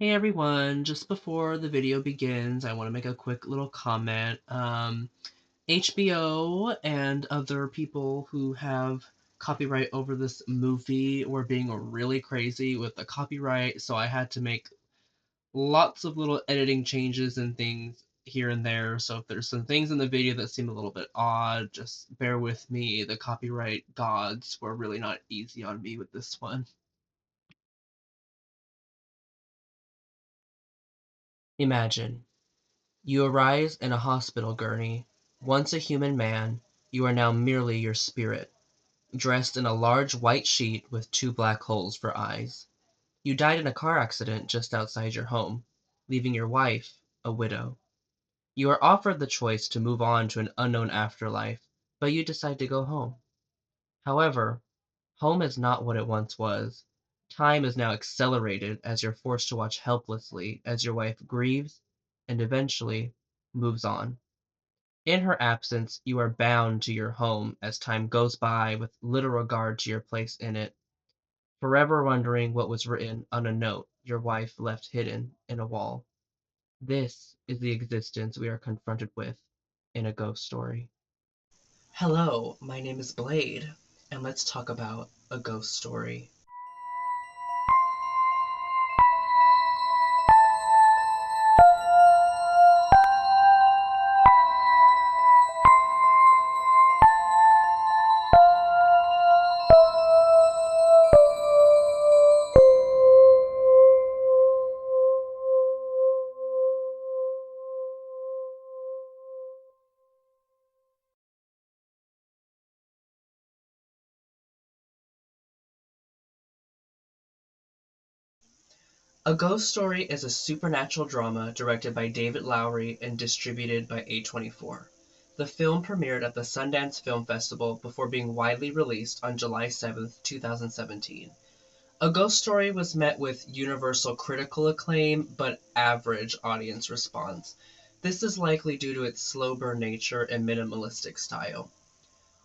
Hey everyone, just before the video begins, I want to make a quick little comment. HBO and other people who have copyright over this movie were being really crazy with the copyright, so I had to make lots of little editing changes and things here and there. So if there's some things in the video that seem a little bit odd, just bear with me. The copyright gods were really not easy on me with this one. Imagine. You arise in a hospital gurney. Once a human man, you are now merely your spirit, dressed in a large white sheet with two black holes for eyes. You died in a car accident just outside your home, leaving your wife a widow. You are offered the choice to move on to an unknown afterlife, but you decide to go home. However, home is not what it once was. Time is now accelerated as you're forced to watch helplessly as your wife grieves and eventually moves on. In her absence, you are bound to your home as time goes by with little regard to your place in it, forever wondering what was written on a note your wife left hidden in a wall. This is the existence we are confronted with in a ghost story. Hello, my name is Blade, and let's talk about a ghost story. A Ghost Story is a supernatural drama directed by David Lowery and distributed by A24. The film premiered at the Sundance Film Festival before being widely released on July 7th, 2017. A Ghost Story was met with universal critical acclaim but average audience response. This is likely due to its slow burn nature and minimalistic style.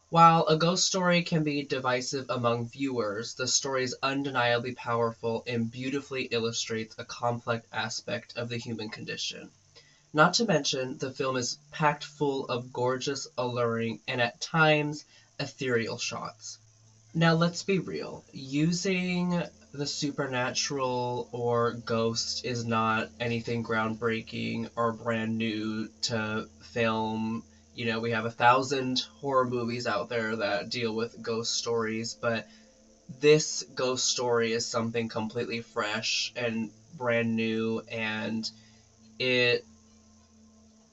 While a ghost story can be divisive among viewers, the story is undeniably powerful and beautifully illustrates a complex aspect of the human condition. Not to mention, the film is packed full of gorgeous, alluring, and at times ethereal shots. Now, let's be real. Using the supernatural or ghost is not anything groundbreaking or brand new to film. We have 1,000 horror movies out there that deal with ghost stories, but this ghost story is something completely fresh and brand new, and it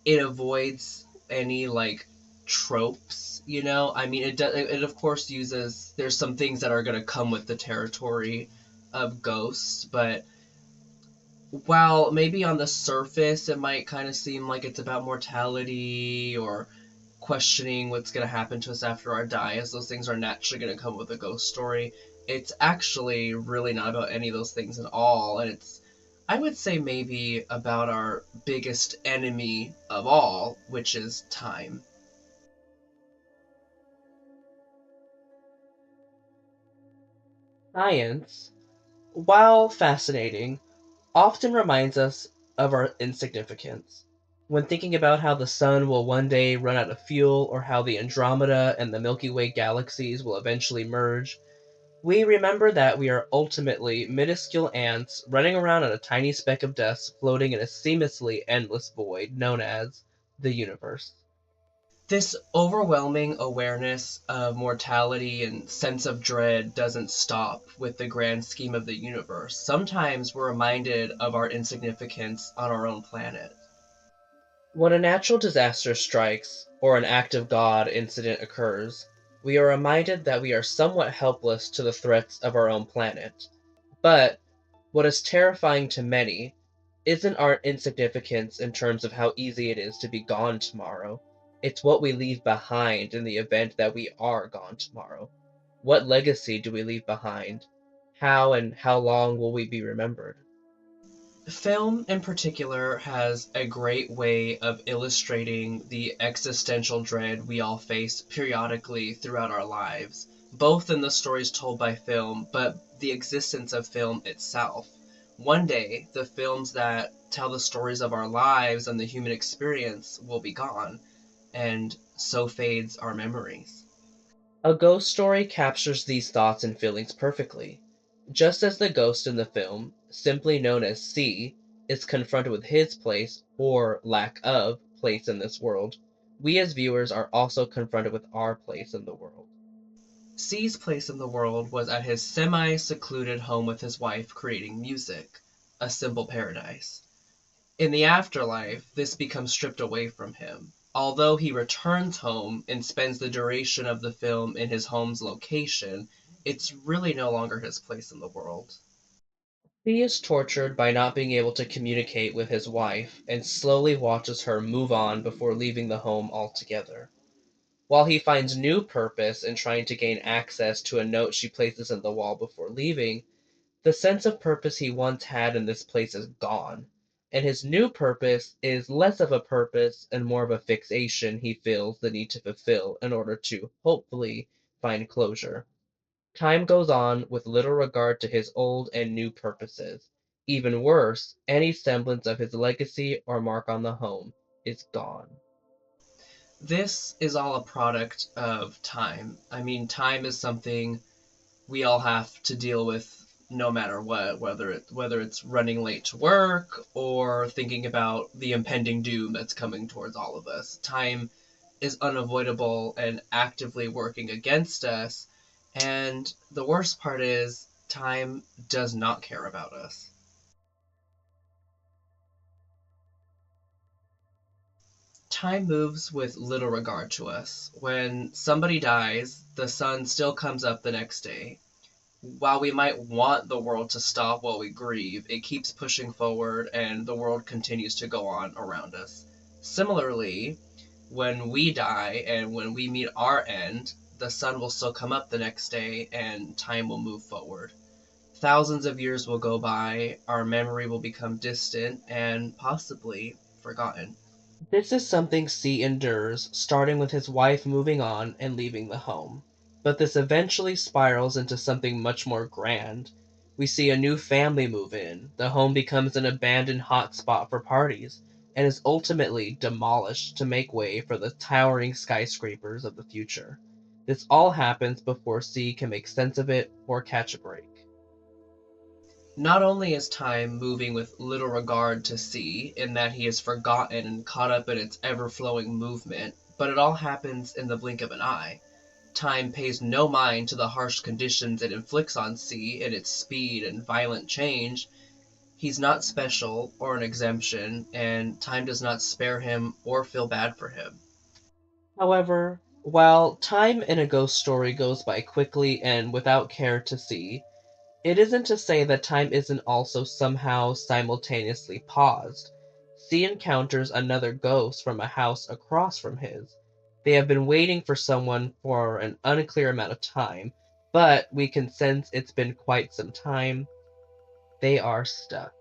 it avoids any like tropes. I mean, it of course uses, there's some things that are going to come with the territory of ghosts, but while maybe on the surface it might kind of seem like it's about mortality or questioning what's going to happen to us after our die, as those things are naturally going to come with a ghost story, it's actually really not about any of those things at all. And it's, I would say, maybe about our biggest enemy of all, which is time. Science, while fascinating, often reminds us of our insignificance. When thinking about how the sun will one day run out of fuel or how the Andromeda and the Milky Way galaxies will eventually merge, we remember that we are ultimately minuscule ants running around on a tiny speck of dust floating in a seamlessly endless void known as the universe. This overwhelming awareness of mortality and sense of dread doesn't stop with the grand scheme of the universe. Sometimes we're reminded of our insignificance on our own planet. When a natural disaster strikes, or an act of God incident occurs, we are reminded that we are somewhat helpless to the threats of our own planet. But what is terrifying to many isn't our insignificance in terms of how easy it is to be gone tomorrow. It's what we leave behind in the event that we are gone tomorrow. What legacy do we leave behind? How and how long will we be remembered? Film, in particular, has a great way of illustrating the existential dread we all face periodically throughout our lives, both in the stories told by film, but the existence of film itself. One day, the films that tell the stories of our lives and the human experience will be gone, and so fades our memories. A ghost story captures these thoughts and feelings perfectly. Just as the ghost in the film, simply known as C, is confronted with his place, or lack of, place in this world, we as viewers are also confronted with our place in the world. C's place in the world was at his semi secluded home with his wife creating music, a simple paradise. In the afterlife, this becomes stripped away from him. Although he returns home and spends the duration of the film in his home's location, it's really no longer his place in the world. He is tortured by not being able to communicate with his wife and slowly watches her move on before leaving the home altogether. While he finds new purpose in trying to gain access to a note she places in the wall before leaving, the sense of purpose he once had in this place is gone, and his new purpose is less of a purpose and more of a fixation he feels the need to fulfill in order to, hopefully, find closure. Time goes on with little regard to his old and new purposes. Even worse, any semblance of his legacy or mark on the home is gone. This is all a product of time. I mean, time is something we all have to deal with no matter what, whether it's running late to work or thinking about the impending doom that's coming towards all of us. Time is unavoidable and actively working against us, and the worst part is time does not care about us. Time moves with little regard to us. When somebody dies, the sun still comes up the next day. While we might want the world to stop while we grieve, it keeps pushing forward and the world continues to go on around us. Similarly, when we die and when we meet our end, the sun will still come up the next day and time will move forward. Thousands of years will go by, our memory will become distant and possibly forgotten. This is something C endures, starting with his wife moving on and leaving the home. But this eventually spirals into something much more grand. We see a new family move in, the home becomes an abandoned hotspot for parties, and is ultimately demolished to make way for the towering skyscrapers of the future. This all happens before C can make sense of it or catch a break. Not only is time moving with little regard to C, in that he is forgotten and caught up in its ever flowing movement, but it all happens in the blink of an eye. Time pays no mind to the harsh conditions it inflicts on C in its speed and violent change. He's not special or an exemption, and time does not spare him or feel bad for him. However, while time in a ghost story goes by quickly and without care to C, it isn't to say that time isn't also somehow simultaneously paused. C encounters another ghost from a house across from his. They have been waiting for someone for an unclear amount of time, but we can sense it's been quite some time. They are stuck.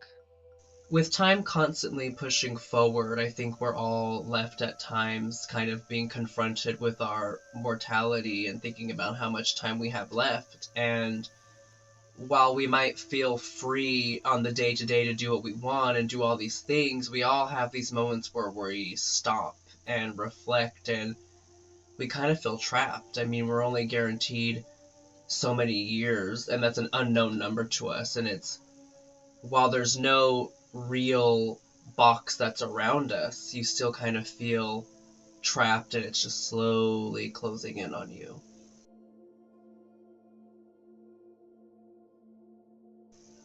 With time constantly pushing forward, I think we're all left at times kind of being confronted with our mortality and thinking about how much time we have left. And while we might feel free on the day to day to do what we want and do all these things, we all have these moments where we stop and reflect and we kind of feel trapped. I mean, we're only guaranteed so many years, and that's an unknown number to us. And it's while there's no real box that's around us, you still kind of feel trapped and it's just slowly closing in on you.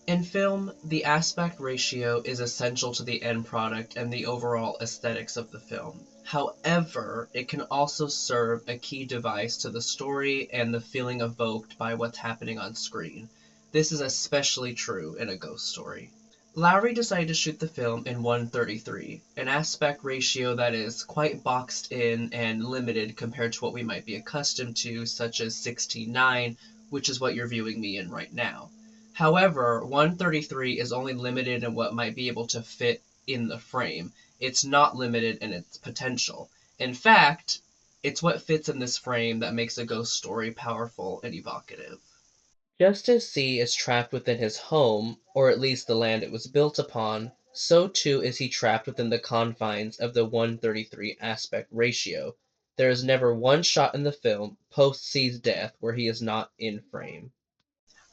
In film, the aspect ratio is essential to the end product and the overall aesthetics of the film. However, it can also serve a key device to the story and the feeling evoked by what's happening on screen. This is especially true in a ghost story. Lowry decided to shoot the film in 1:33, an aspect ratio that is quite boxed in and limited compared to what we might be accustomed to, such as 16:9, which is what you're viewing me in right now. However, 133 is only limited in what might be able to fit in the frame. It's not limited in its potential. In fact, it's what fits in this frame that makes a ghost story powerful and evocative. Just as C is trapped within his home, or at least the land it was built upon, so too is he trapped within the confines of the 133 aspect ratio. There is never one shot in the film post C's death where he is not in frame.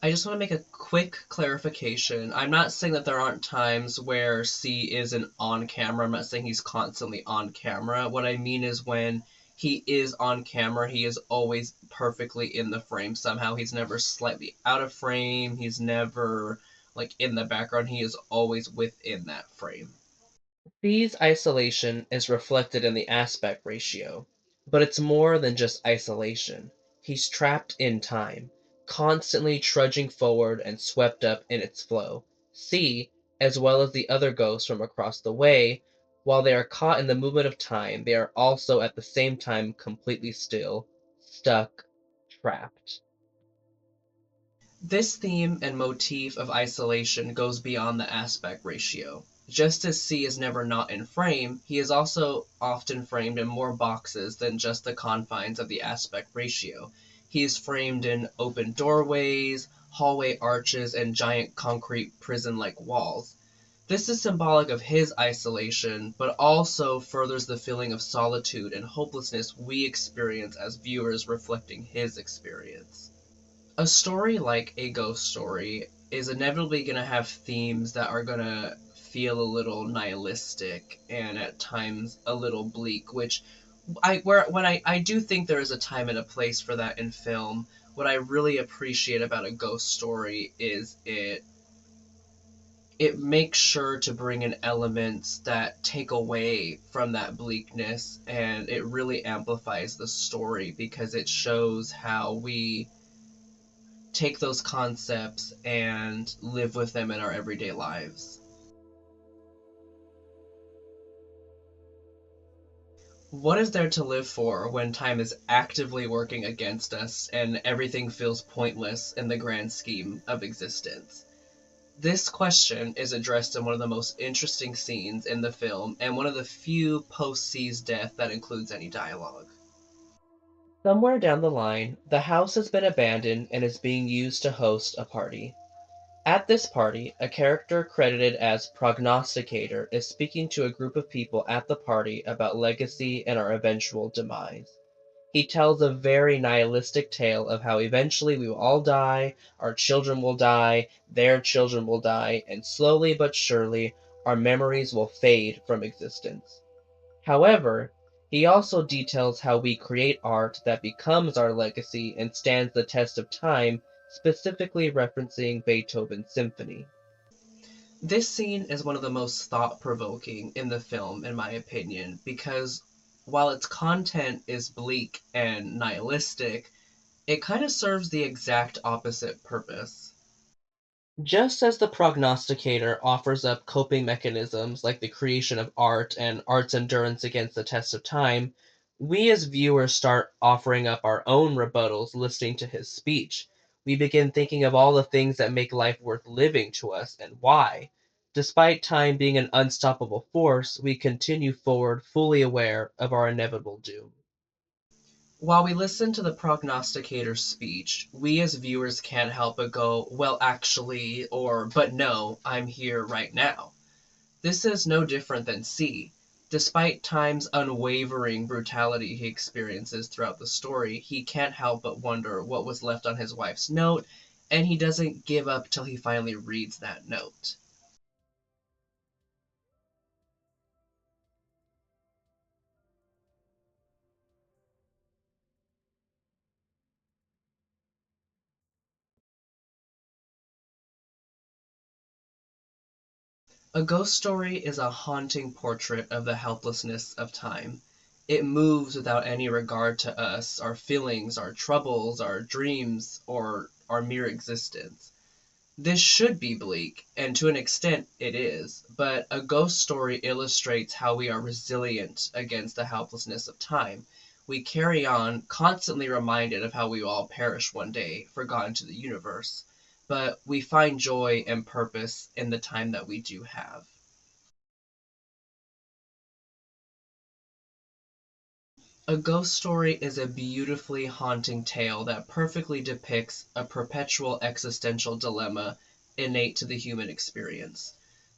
I just want to make a quick clarification. I'm not saying that there aren't times where C isn't on camera. I'm not saying he's constantly on camera. What I mean is when he is on camera, he is always perfectly in the frame somehow. He's never slightly out of frame. He's never like in the background. He is always within that frame. C's isolation is reflected in the aspect ratio, but it's more than just isolation. He's trapped in time, constantly trudging forward and swept up in its flow. C, as well as the other ghosts from across the way, while they are caught in the movement of time, they are also at the same time completely still, stuck, trapped. This theme and motif of isolation goes beyond the aspect ratio. Just as C is never not in frame, he is also often framed in more boxes than just the confines of the aspect ratio. He is framed in open doorways, hallway arches, and giant concrete prison like walls. This is symbolic of his isolation, but also furthers the feeling of solitude and hopelessness we experience as viewers reflecting his experience. A story like a ghost story is inevitably going to have themes that are going to feel a little nihilistic and at times a little bleak, which I do think there is a time and a place for that in film. What I really appreciate about a ghost story is it makes sure to bring in elements that take away from that bleakness, and it really amplifies the story because it shows how we take those concepts and live with them in our everyday lives. What is there to live for when time is actively working against us and everything feels pointless in the grand scheme of existence? This question is addressed in one of the most interesting scenes in the film and one of the few post C's death that includes any dialogue. Somewhere down the line, the house has been abandoned and is being used to host a party. At this party, a character credited as Prognosticator is speaking to a group of people at the party about legacy and our eventual demise. He tells a very nihilistic tale of how eventually we will all die, our children will die, their children will die, and slowly but surely our memories will fade from existence. However, he also details how we create art that becomes our legacy and stands the test of time, specifically referencing Beethoven's symphony. This scene is one of the most thought provoking in the film, in my opinion, because while its content is bleak and nihilistic, it kind of serves the exact opposite purpose. Just as the prognosticator offers up coping mechanisms like the creation of art and art's endurance against the test of time, we as viewers start offering up our own rebuttals listening to his speech. We begin thinking of all the things that make life worth living to us and why. Despite time being an unstoppable force, we continue forward fully aware of our inevitable doom. While we listen to the prognosticator's speech, we as viewers can't help but go, well, actually, or, but no, I'm here right now. This is no different than C. Despite Time's unwavering brutality he experiences throughout the story, he can't help but wonder what was left on his wife's note, and he doesn't give up till he finally reads that note. A ghost story is a haunting portrait of the helplessness of time. It moves without any regard to us, our feelings, our troubles, our dreams, or our mere existence. This should be bleak, and to an extent it is, but a ghost story illustrates how we are resilient against the helplessness of time. We carry on, constantly reminded of how we will all perish one day, forgotten to the universe, but we find joy and purpose in the time that we do have. A ghost story is a beautifully haunting tale that perfectly depicts a perpetual existential dilemma innate to the human experience.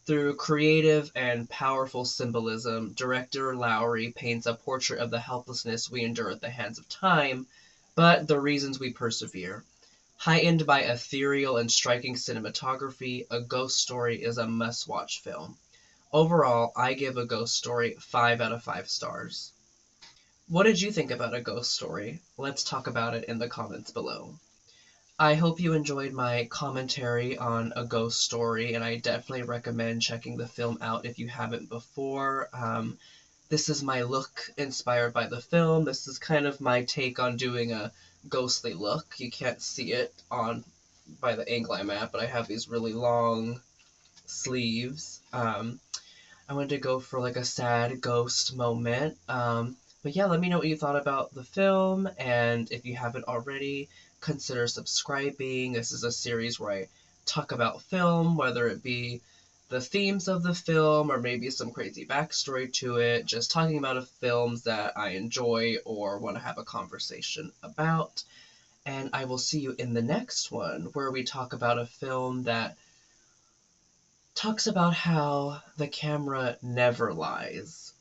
Through creative and powerful symbolism, director Lowry paints a portrait of the helplessness we endure at the hands of time, but the reasons we persevere. Heightened by ethereal and striking cinematography, A Ghost Story is a must watch film. Overall, I give A Ghost Story 5 out of 5 stars. What did you think about A Ghost Story? Let's talk about it in the comments below. I hope you enjoyed my commentary on A Ghost Story, and I definitely recommend checking the film out if you haven't before. This is my look inspired by the film. This is kind of my take on doing a ghostly look. You can't see it on by the angle I'm at, but I have these really long sleeves. I wanted to go for like a sad ghost moment. But yeah, let me know what you thought about the film, and if you haven't already, consider subscribing. This is a series where I talk about film, whether it be the themes of the film or maybe some crazy backstory to it, just talking about films that I enjoy or want to have a conversation about. And I will see you in the next one where we talk about a film that talks about how the camera never lies.